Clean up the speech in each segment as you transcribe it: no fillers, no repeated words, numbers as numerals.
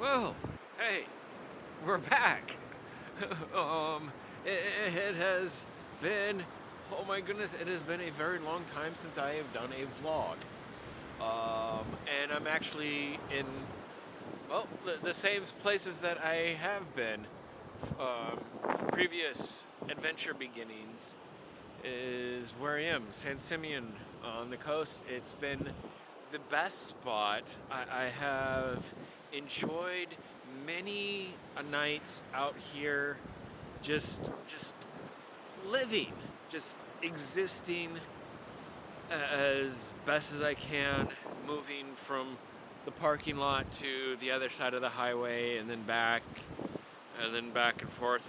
Well, hey, we're back. um, it has been, oh my goodness, it has been a very long time since I have done a vlog. And I'm actually in, well, the same places that I have been for previous adventure beginnings is where I am, San Simeon on the coast. It's been the best spot. I have enjoyed many nights out here, just living, just existing as best as I can, moving from the parking lot to the other side of the highway and then back and back and forth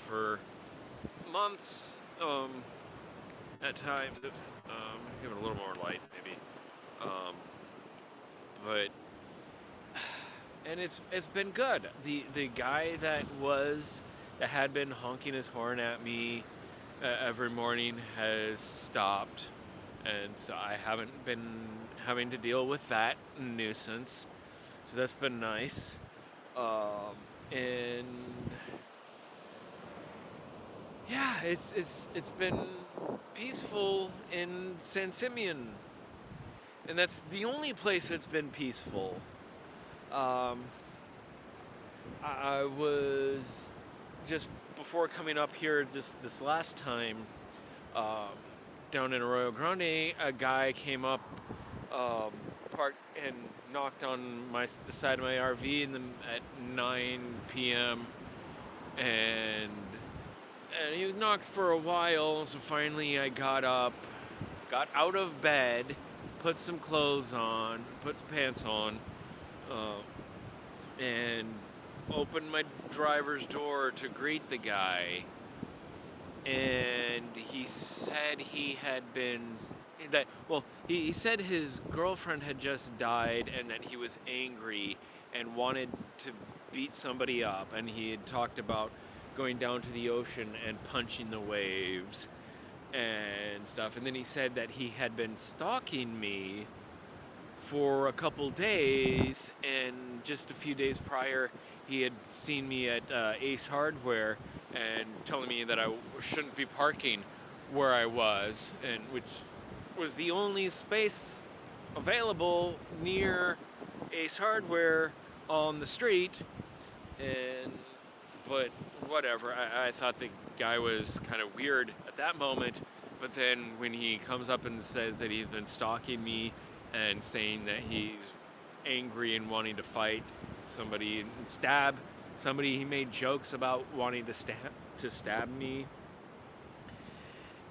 for months. At times, oops, give it a little more light, maybe. Um, but and it's been good. The guy that had been honking his horn at me every morning has stopped, and so I haven't been having to deal with that nuisance. So that's been nice. And yeah, it's been peaceful in San Simeon, and that's the only place that's been peaceful. Um, I was just before coming up here this last time, um, down in Arroyo Grande, a guy came up, parked and knocked on the side of my RV at 9 p.m. and he was knocked for a while. So finally, I got up, got out of bed, put some clothes on, put some pants on, uh, and opened my driver's door to greet the guy. And he said he said his girlfriend had just died and that he was angry and wanted to beat somebody up, and he had talked about going down to the ocean and punching the waves and stuff. And then he said that he had been stalking me for a couple days, and just a few days prior he had seen me at Ace Hardware and telling me that I shouldn't be parking where I was, and which was the only space available near Ace Hardware on the street. But whatever, I thought the guy was kind of weird at that moment. But then when he comes up and says that he's been stalking me and saying that he's angry and wanting to fight somebody and stab somebody, he made jokes about wanting to stab me.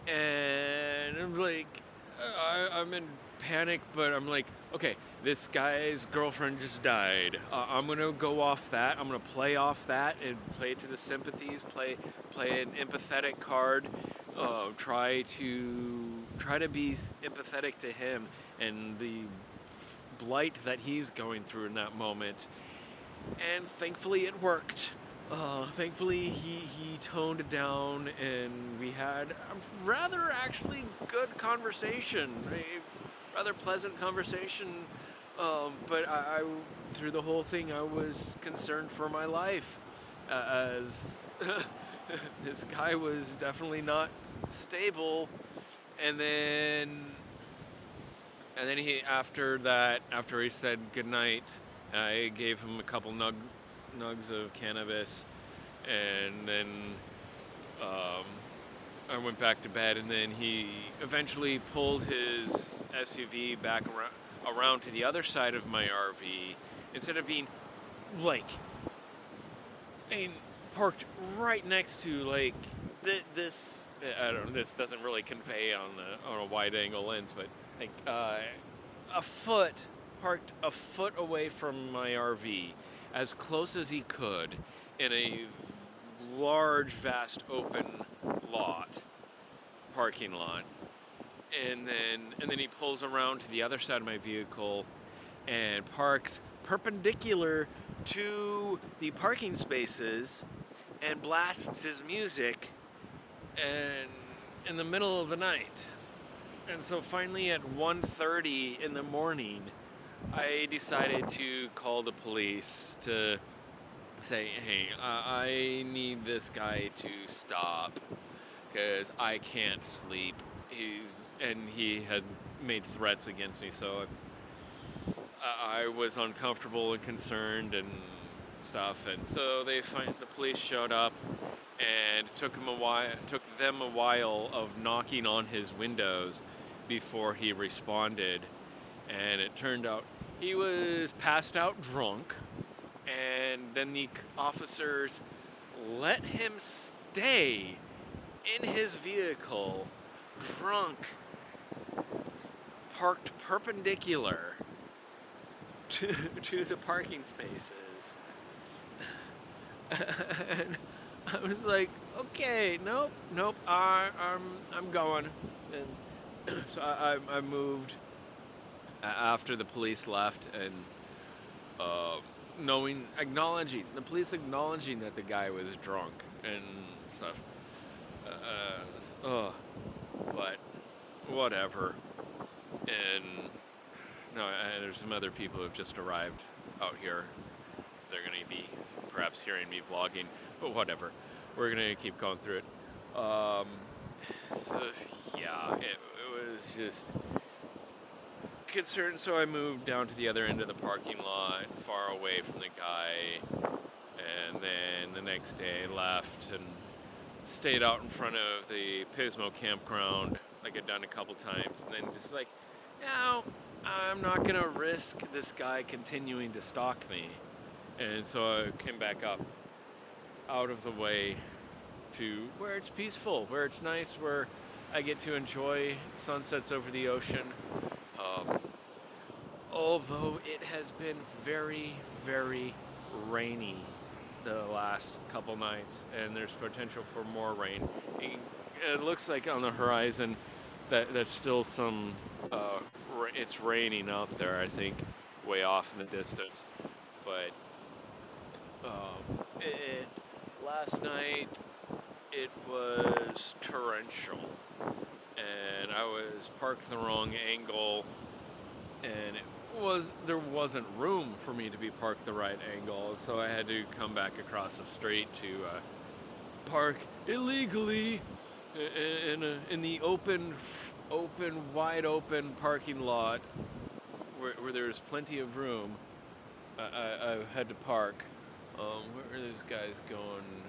And I'm like, I'm in panic, but I'm like, okay, this guy's girlfriend just died. I'm gonna go off that. I'm gonna play off that and play to the sympathies. Play an empathetic card. Try to be empathetic to him and the blight that he's going through in that moment. And thankfully, it worked. Thankfully, he toned it down, and we had a rather actually good conversation, a rather pleasant conversation. But I through the whole thing, I was concerned for my life, as this guy was definitely not stable. And then he after he said goodnight, I gave him a couple nugs of cannabis, and then I went back to bed. And then he eventually pulled his SUV back around to the other side of my RV, instead of being like, parked right next to like this. I don't know. This doesn't really convey on a wide angle lens, but like parked a foot away from my RV, as close as he could, in a large, vast, open parking lot. And then he pulls around to the other side of my vehicle and parks perpendicular to the parking spaces and blasts his music and in the middle of the night. And so finally at 1:30 in the morning, I decided to call the police to say, hey, I need this guy to stop because I can't sleep. He had made threats against me, so I was uncomfortable and concerned and stuff. And so the police showed up, and it took them a while of knocking on his windows before he responded. And it turned out he was passed out drunk, and then the officers let him stay in his vehicle, drunk, parked perpendicular to the parking spaces. And I was like, okay, nope, I'm going. And so I moved after the police left, and acknowledging that the guy was drunk and stuff. But whatever. And no, there's some other people who've just arrived out here, so they're gonna be perhaps hearing me vlogging. But whatever, we're gonna keep going through it. So yeah, it was just concerned, so I moved down to the other end of the parking lot, far away from the guy, and then the next day left and stayed out in front of the Pismo campground like I'd done a couple times, and then just like, no, I'm not gonna risk this guy continuing to stalk me. And so I came back up out of the way to where it's peaceful, where it's nice, where I get to enjoy sunsets over the ocean. Although it has been very, very rainy the last couple nights, and there's potential for more rain. It looks like on the horizon that there's still some, it's raining out there, I think, way off in the distance. But last night it was torrential, and I was parked in the wrong angle, and there wasn't room for me to be parked the right angle, so I had to come back across the street to park illegally in the wide open parking lot where there's plenty of room. I had to park. Where are these guys going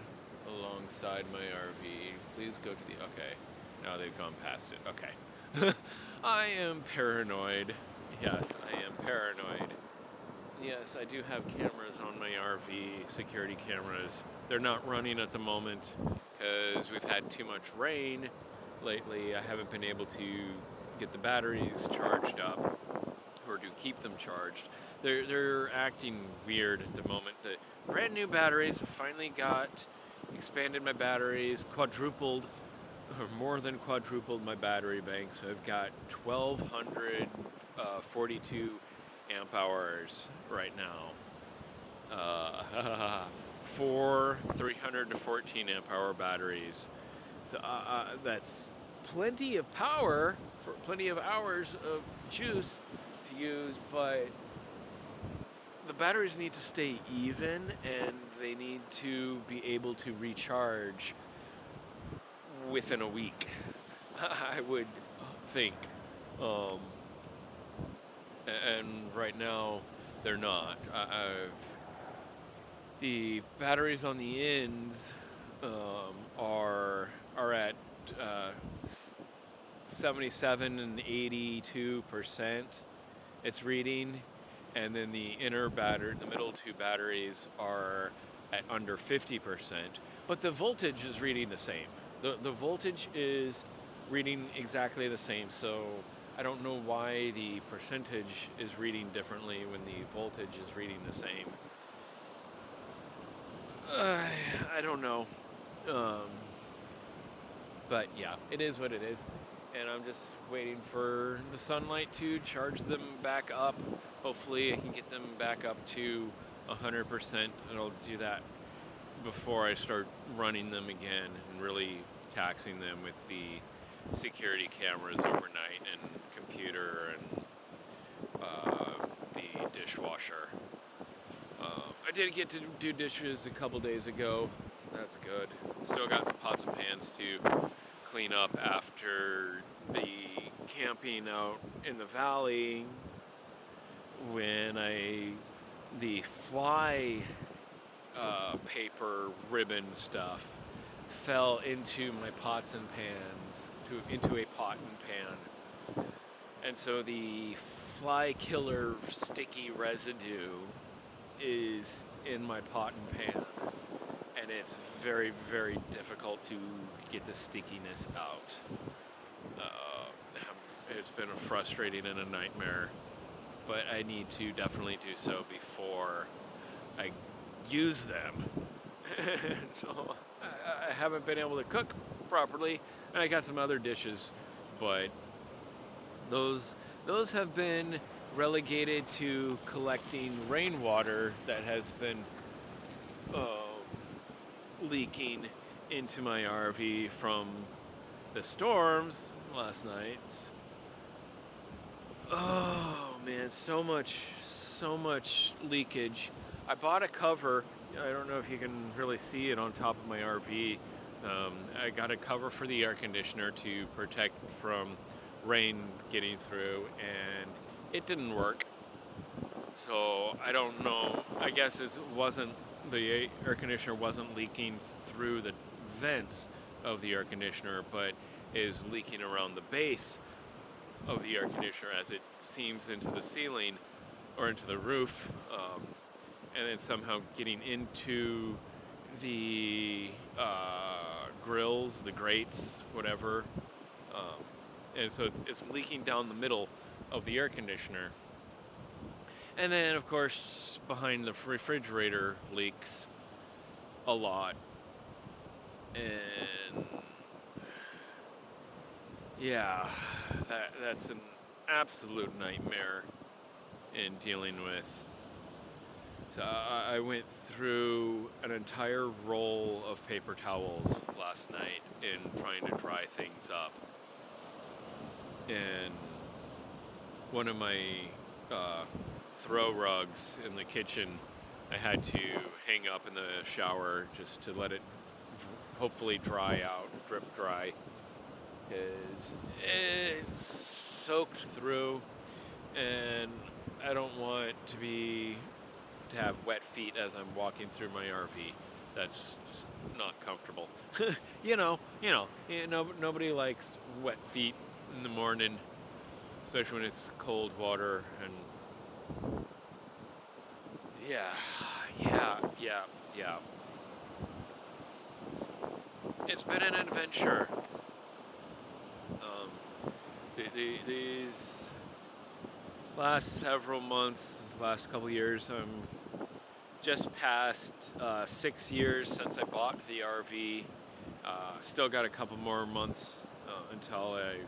alongside my RV? Please go to the... Okay. Now they've gone past it. Okay. I am paranoid. Yes, I am paranoid. Yes, I do have cameras on my RV, security cameras. They're not running at the moment because we've had too much rain lately. I haven't been able to get the batteries charged up or to keep them charged. They're acting weird at the moment. The brand new batteries finally expanded my batteries, quadrupled or more than quadrupled my battery bank. So I've got 1,242 amp hours right now. 4 300 to 14 amp hour batteries. So that's plenty of power for plenty of hours of juice to use, but the batteries need to stay even, and they need to be able to recharge within a week, I would think. And right now, they're not. The batteries on the ends are at 77 and 82%. It's reading, and then the the middle two batteries are at under 50%. But the voltage is reading the same. The voltage is reading exactly the same, so I don't know why the percentage is reading differently when the voltage is reading the same. I don't know. But yeah, it is what it is. And I'm just waiting for the sunlight to charge them back up. Hopefully I can get them back up to 100%, and I'll do that before I start running them again and really taxing them with the security cameras overnight and computer and the dishwasher. I did get to do dishes a couple days ago. That's good. Still got some pots and pans to clean up after the camping out in the valley when the fly paper ribbon stuff fell into my pots and pans, into a pot and pan. And so the fly killer sticky residue is in my pot and pan. And it's very, very difficult to get the stickiness out. It's been frustrating and a nightmare, but I need to definitely do so before I use them. So I haven't been able to cook properly, and I got some other dishes, but those have been relegated to collecting rainwater that has been leaking into my RV from the storms last night. Oh man, so much leakage. I bought a cover. I don't know if you can really see it on top of my RV. I got a cover for the air conditioner to protect from rain getting through, and it didn't work. So I don't know. I guess the air conditioner wasn't leaking through the vents of the air conditioner, but is leaking around the base of the air conditioner as it seams into the ceiling or into the roof, and then somehow getting into the grills, the grates, whatever. And so it's leaking down the middle of the air conditioner. And then, of course, behind the refrigerator leaks a lot. And yeah, that's an absolute nightmare in dealing with. So I went through an entire roll of paper towels last night in trying to dry things up. And one of my throw rugs in the kitchen, I had to hang up in the shower just to let it hopefully dry out, drip dry, because it's soaked through, and I don't want to have wet feet as I'm walking through my RV. That's just not comfortable. Nobody likes wet feet in the morning, especially when it's cold water. And yeah. It's been an adventure. These last several months, last couple years, I'm just past 6 years since I bought the RV. Still got a couple more months until I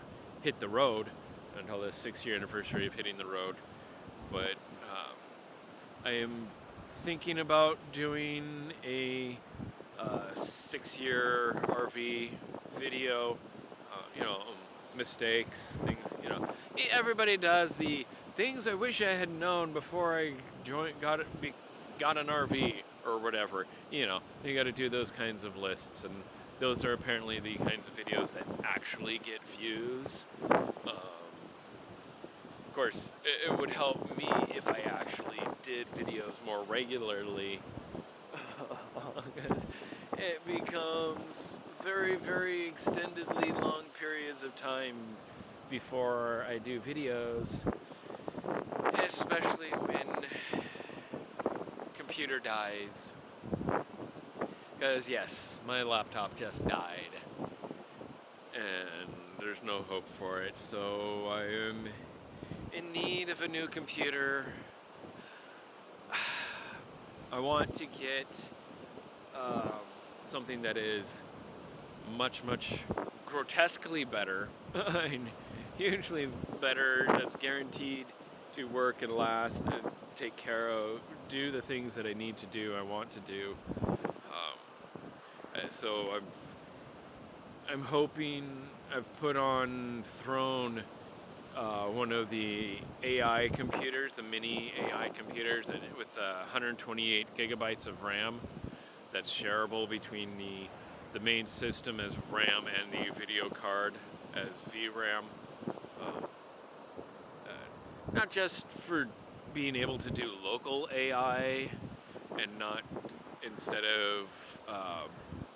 hit the road, until the 6-year anniversary of hitting the road. But I am thinking about doing a 6-year RV video. Mistakes, things. Everybody does the things I wish I had known before I got an RV or whatever. You got to do those kinds of lists, and those are apparently the kinds of videos that actually get views. Of course, it would help me if I actually did videos more regularly, because it becomes very, very extendedly long periods of time before I do videos, especially when computer dies. Because yes, my laptop just died, and there's no hope for it, so I am in need of a new computer. I want to get something that is much grotesquely better, and hugely better, that's guaranteed to work and last and take care of, do the things that I need to do, I want to do. So I'm hoping, I've thrown one of the AI computers, the Minnie AI computers, with 128 gigabytes of RAM that's shareable between the main system as RAM and the video card as VRAM. Not just for being able to do local AI and not, instead of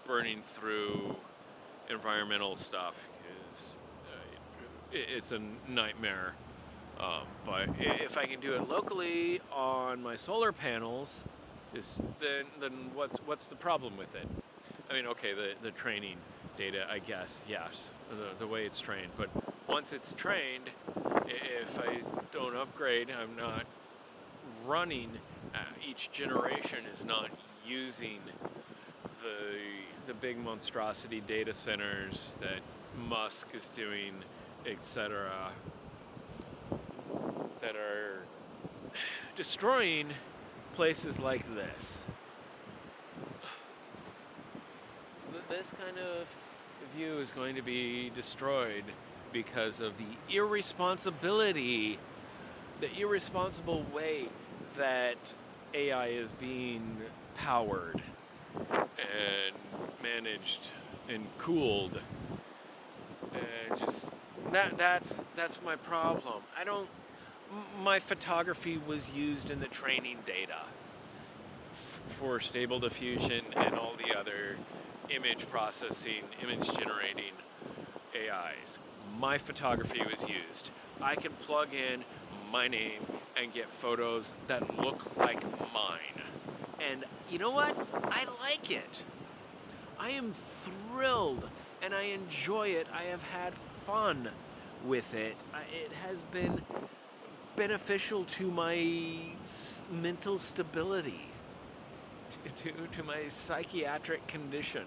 burning through environmental stuff, because it's a nightmare. But if I can do it locally on my solar panels, then what's the problem with it? I mean, okay, the training data, I guess, yes, the way it's trained. But once it's trained, if I don't upgrade, I'm not running. Each generation is not using the big monstrosity data centers that Musk is doing, etc., that are destroying places like this. This kind of view is going to be destroyed because of the irresponsible way that AI is being powered and managed and cooled. And just that's my problem. My photography was used in the training data for Stable Diffusion and all the other image processing, image generating AIs. My photography was used. I can plug in my name and get photos that look like mine. And you know what? I like it. I am thrilled and I enjoy it. I have had fun with it. It has been beneficial to my mental stability, to my psychiatric condition.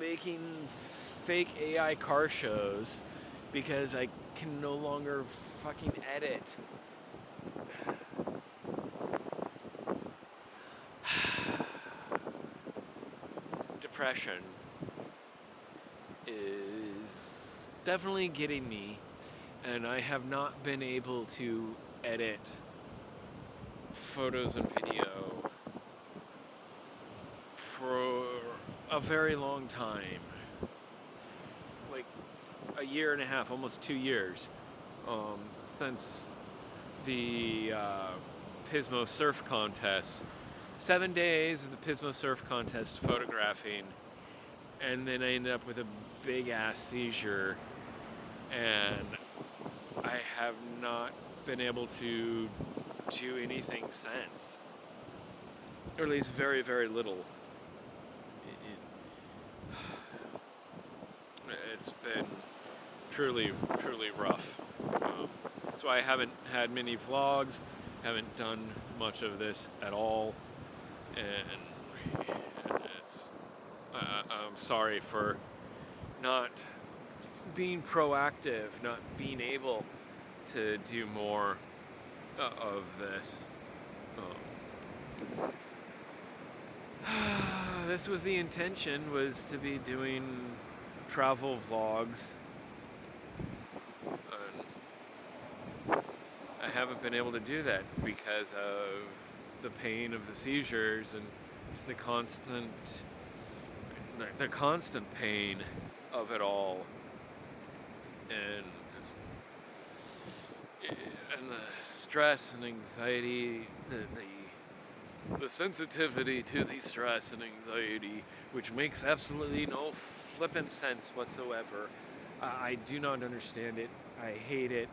Making fake AI car shows because I can no longer fucking edit. Depression is definitely getting me, and I have not been able to edit photos and video for a very long time, like a year and a half, almost 2 years, since the Pismo Surf Contest. 7 days of the Pismo Surf Contest photographing, and then I ended up with a big ass seizure, and I have not been able to do anything since, or at least very, very little. It's been truly, truly rough. That's why I haven't had many vlogs, haven't done much of this at all, and I'm sorry for not being proactive, not being able to do more of this. This was the intention, was to be doing travel vlogs. I haven't been able to do that because of the pain of the seizures and just the constant pain of it all, and the stress and anxiety, the sensitivity to the stress and anxiety, which makes absolutely no flippin' sense whatsoever. I do not understand it. I hate it.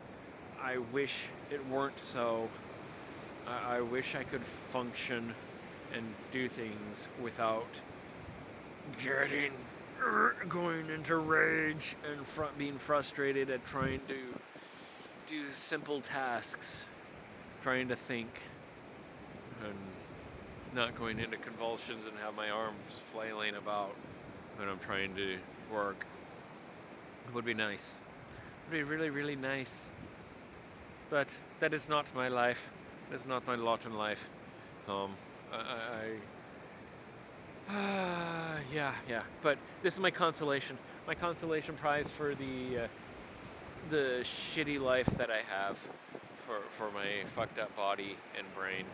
I wish it weren't so. I wish I could function and do things without going into rage and being frustrated at trying to do simple tasks, trying to think, and not going into convulsions and have my arms flailing about when I'm trying to work. It would be nice. It would be really, really nice. But that is not my life. That's not my lot in life. Yeah. But this is my consolation. my consolation prize for the shitty life that I have, for my fucked up body and brain,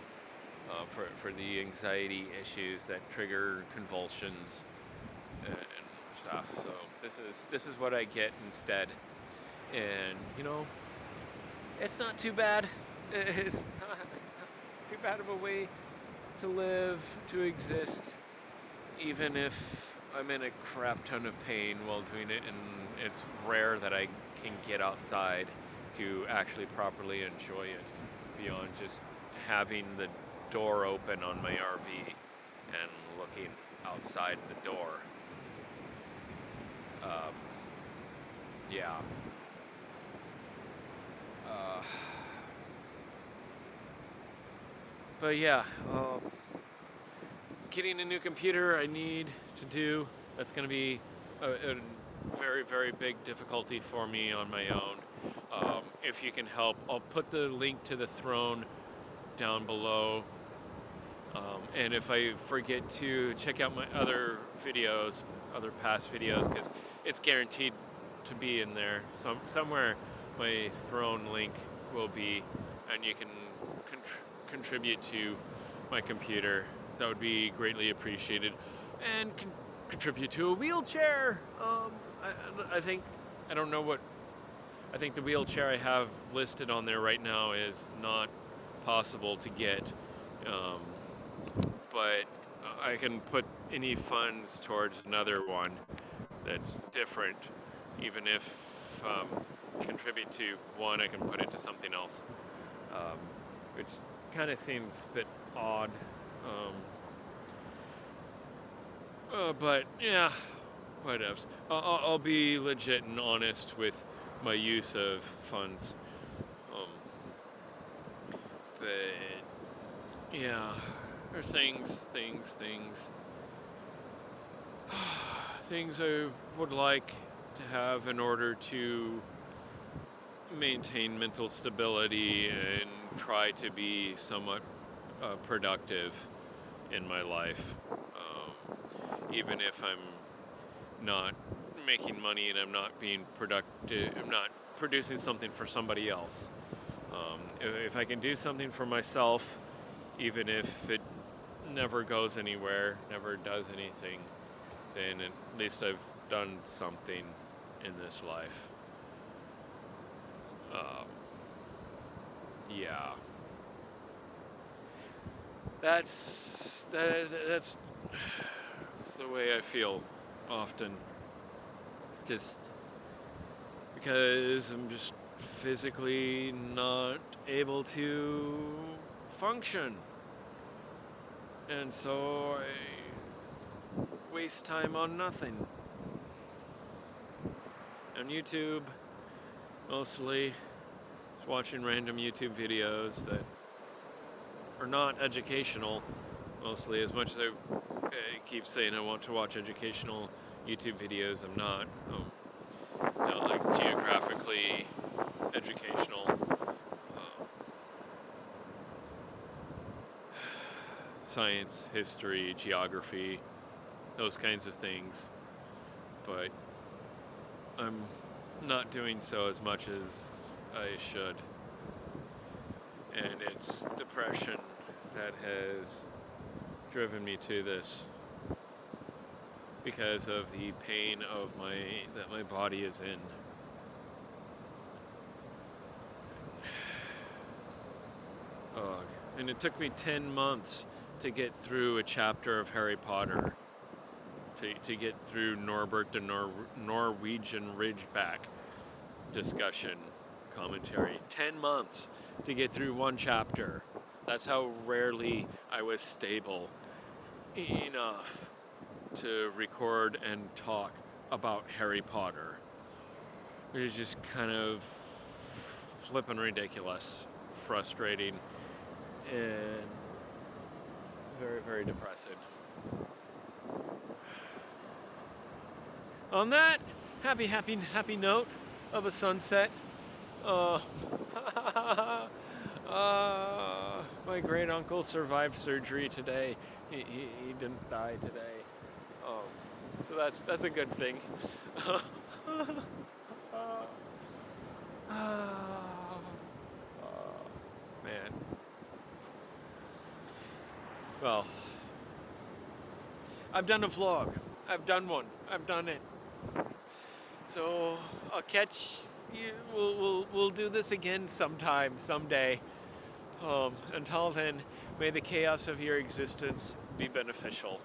for the anxiety issues that trigger convulsions and stuff. So this is what I get instead, and you know, it's not too bad. It's not too bad of a way to live, to exist, even if I'm in a crap ton of pain while doing it, and it's rare that I can get outside to actually properly enjoy it beyond just having the door open on my RV and looking outside the door. Yeah. But yeah, getting a new computer I need to do. That's going to be a very, very big difficulty for me on my own. If you can help, I'll put the link to the throne down below. And if I forget to check out my other videos, other past videos, because it's guaranteed to be in there. Somewhere my throne link will be, and you can contribute to my computer. That would be greatly appreciated. And contribute to a wheelchair. I think the wheelchair I have listed on there right now is not possible to get, but I can put any funds towards another one that's different. Even if contribute to one, I can put it to something else, which kind of seems a bit odd. But yeah, whatever. I'll be legit and honest with my use of funds. But yeah, there are things I would like to have in order to maintain mental stability and try to be somewhat productive in my life. Even if I'm not making money and I'm not being productive, I'm not producing something for somebody else. If I can do something for myself, even if it never goes anywhere, never does anything, then at least I've done something in this life. Yeah. That's the way I feel often. Just because I'm just physically not able to function. And so I waste time on nothing. On YouTube, mostly, just watching random YouTube videos that are not educational, mostly. As much as I keep saying I want to watch educational YouTube videos, I'm not. Like geographically educational. Science, history, geography, those kinds of things. But I'm not doing so as much as I should. And it's depression that has driven me to this, because of the pain that my body is in. And it took me 10 months to get through a chapter of Harry Potter, to get through Norbert the Norwegian Ridgeback discussion commentary. 10 months to get through one chapter. That's how rarely I was stable enough to record and talk about Harry Potter. It is just kind of flippin' ridiculous, frustrating, and very, very depressing. On that happy note of a sunset, my great uncle survived surgery today. He didn't die today. So that's a good thing. Man. Well, I've done a vlog. I've done one. I've done it. So I'll catch you. We'll do this again someday. Until then, may the chaos of your existence be beneficial.